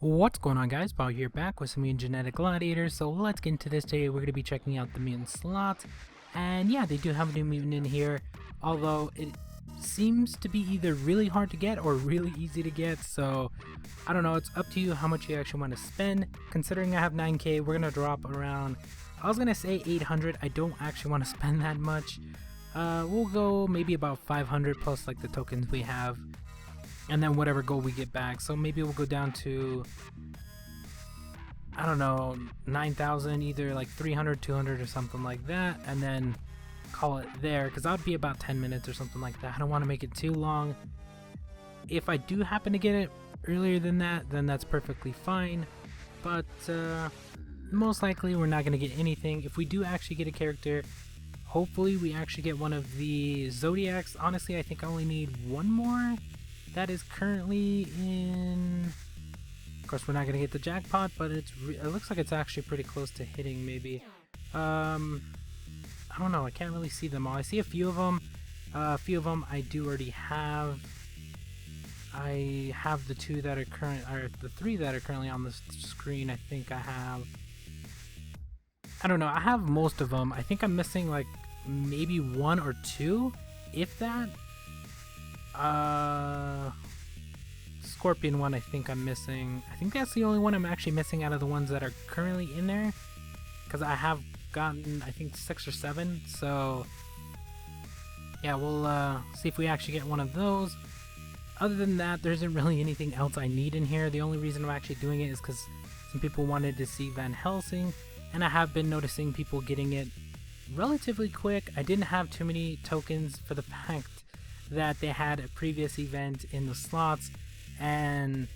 What's going on, guys? Bao here, back with some Mutant Genetic Gladiators. So let's get into this. Today we're going to be checking out the mutant slot, and yeah, they do have a new mutant in here, although it seems to be either really hard to get or really easy to get. So I don't know, it's up to you how much you actually want to spend. Considering I have 9k, we're going to drop around, I was going to say 800. I don't actually want to spend that much. We'll go maybe about 500 plus like the tokens we have, and then whatever gold we get back. So maybe we'll go down to, I don't know, 9,000, either like 300, 200 or something like that, and then call it there, because that would be about 10 minutes or something like that. I don't want to make it too long. If I do happen to get it earlier than that, then that's perfectly fine, but most likely we're not going to get anything. If we do actually get a character, hopefully we actually get one of the Zodiacs. Honestly, I think I only need one more. That is currently in, of course we're not going to get the jackpot, but it looks like it's actually pretty close to hitting maybe. I don't know, I can't really see them all. I see a few of them. I do already have. I have the two that are the three that are currently on the screen. I think I have, I don't know, I have most of them. I think I'm missing like maybe one or two, if that. Scorpion one I think I'm missing. I think that's the only one I'm actually missing out of the ones that are currently in there, because I have gotten I think 6 or 7. So yeah, we'll see if we actually get one of those. Other than that, there isn't really anything else I need in here. The only reason I'm actually doing it is because some people wanted to see Van Helsing, and I have been noticing people getting it relatively quick. I didn't have too many tokens for the fact that they had a previous event in the slots, and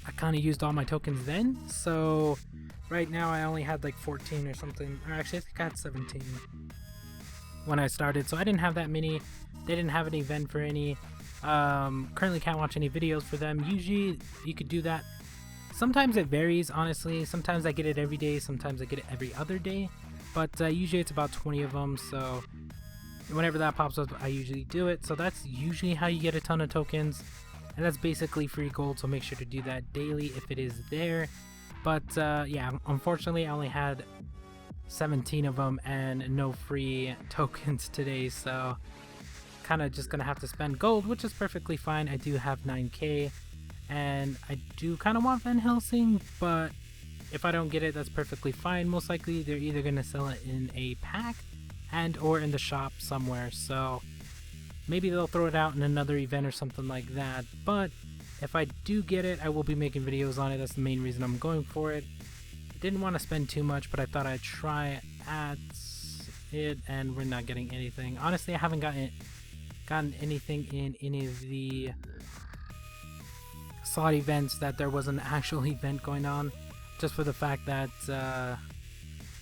I kind of used all my tokens then. So right now I only had like 14 or something, or actually I think I had 17 when I started, so I didn't have that many. They didn't have an event for any. Currently can't watch any videos for them. Usually you could do that. Sometimes it varies, honestly. Sometimes I get it every day, sometimes I get it every other day, but usually it's about 20 of them. So whenever that pops up, I usually do it. So that's usually how you get a ton of tokens, and that's basically free gold, so make sure to do that daily if it is there. But yeah, unfortunately I only had 17 of them and no free tokens today, so kind of just gonna have to spend gold, which is perfectly fine. I do have 9k, and I do kind of want Van Helsing, but if I don't get it, that's perfectly fine. Most likely they're either gonna sell it in a pack and or in the shop somewhere, so maybe they'll throw it out in another event or something like that. But if I do get it, I will be making videos on it. That's the main reason I'm going for it. Didn't want to spend too much, but I thought I'd try at it, and we're not getting anything. Honestly, I haven't gotten anything in any of the slot events that there was an actual event going on, just for the fact that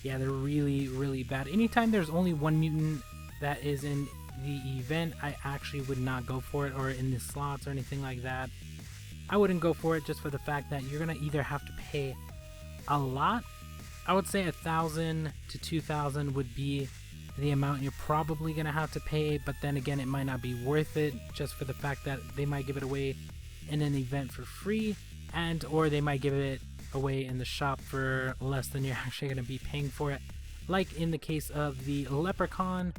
yeah, they're really bad. Anytime there's only one mutant that is in the event, I actually would not go for it, or in the slots or anything like that. I wouldn't go for it, just for the fact that you're gonna either have to pay a lot. I would say 1,000 to 2,000 would be the amount you're probably gonna have to pay, but then again, it might not be worth it, just for the fact that they might give it away in an event for free, and or they might give it away in the shop for less than you're actually going to be paying for it. Like in the case of the Leprechaun,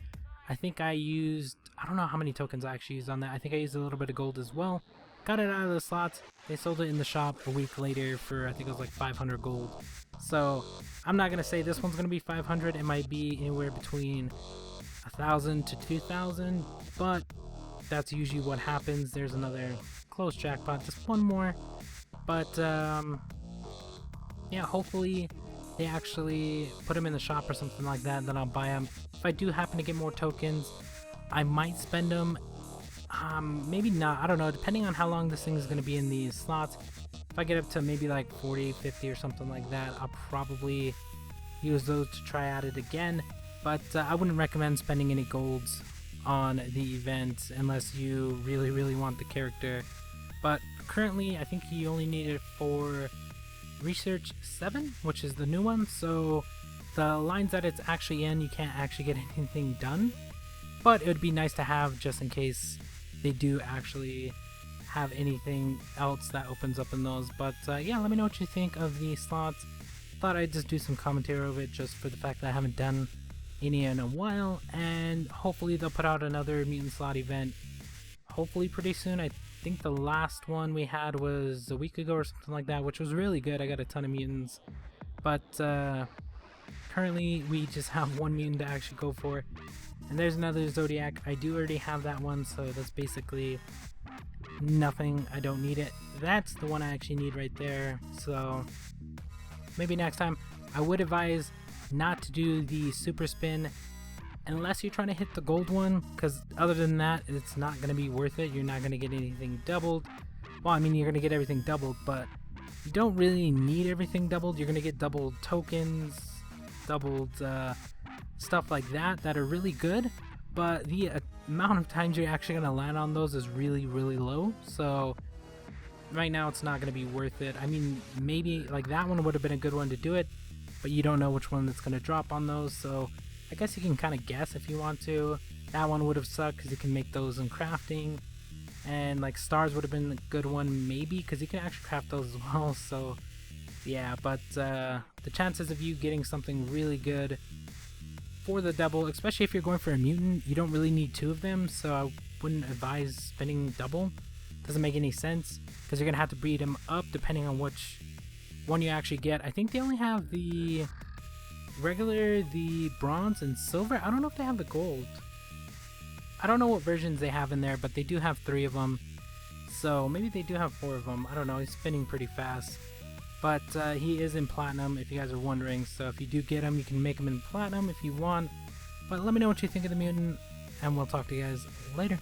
I think I used, I don't know how many tokens I actually used on that. I think I used a little bit of gold as well. Got it out of the slots. They sold it in the shop a week later for, I think it was like 500 gold. So I'm not going to say this one's going to be 500. It might be anywhere between 1,000 to 2,000, but that's usually what happens. There's another close jackpot, just one more. But yeah, hopefully they actually put them in the shop or something like that, and then I'll buy them. If I do happen to get more tokens, I might spend them. Maybe not, I don't know, depending on how long this thing is going to be in these slots. If I get up to maybe like 40, 50 or something like that, I'll probably use those to try at it again. But I wouldn't recommend spending any golds on the event unless you really want the character. But currently I think you only need it for Research 7, which is the new one, so the lines that it's actually in, you can't actually get anything done, but it would be nice to have just in case they do actually have anything else that opens up in those. But yeah, let me know what you think of the slots. Thought I'd just do some commentary of it just for the fact that I haven't done any in a while, and hopefully they'll put out another mutant slot event hopefully pretty soon. I think the last one we had was a week ago or something like that, which was really good. I got a ton of mutants, but currently we just have one mutant to actually go for. And there's another Zodiac. I do already have that one, so that's basically nothing. I don't need it. That's the one I actually need right there. So maybe next time. I would advise not to do the super spin unless you're trying to hit the gold one, because other than that, it's not going to be worth it. You're not going to get anything doubled. Well, I mean, you're going to get everything doubled, but you don't really need everything doubled. You're going to get doubled tokens, doubled stuff like that are really good, but the amount of times you're actually going to land on those is really, really low. So right now it's not going to be worth it. I mean, maybe like that one would have been a good one to do it, but you don't know which one that's going to drop on those, so I guess you can kind of guess if you want to. That one would have sucked because you can make those in crafting, and like stars would have been a good one maybe because you can actually craft those as well. So yeah, but the chances of you getting something really good for the double, especially if you're going for a mutant, you don't really need two of them, so I wouldn't advise spinning double. Doesn't make any sense because you're gonna have to breed them up depending on which one you actually get. I think they only have the regular, the bronze, and silver. I don't know if they have the gold. I don't know what versions they have in there, but they do have 3 of them. So maybe they do have 4 of them. I don't know. He's spinning pretty fast. But he is in platinum, if you guys are wondering. So if you do get him, you can make him in platinum if you want. But let me know what you think of the mutant, and we'll talk to you guys later.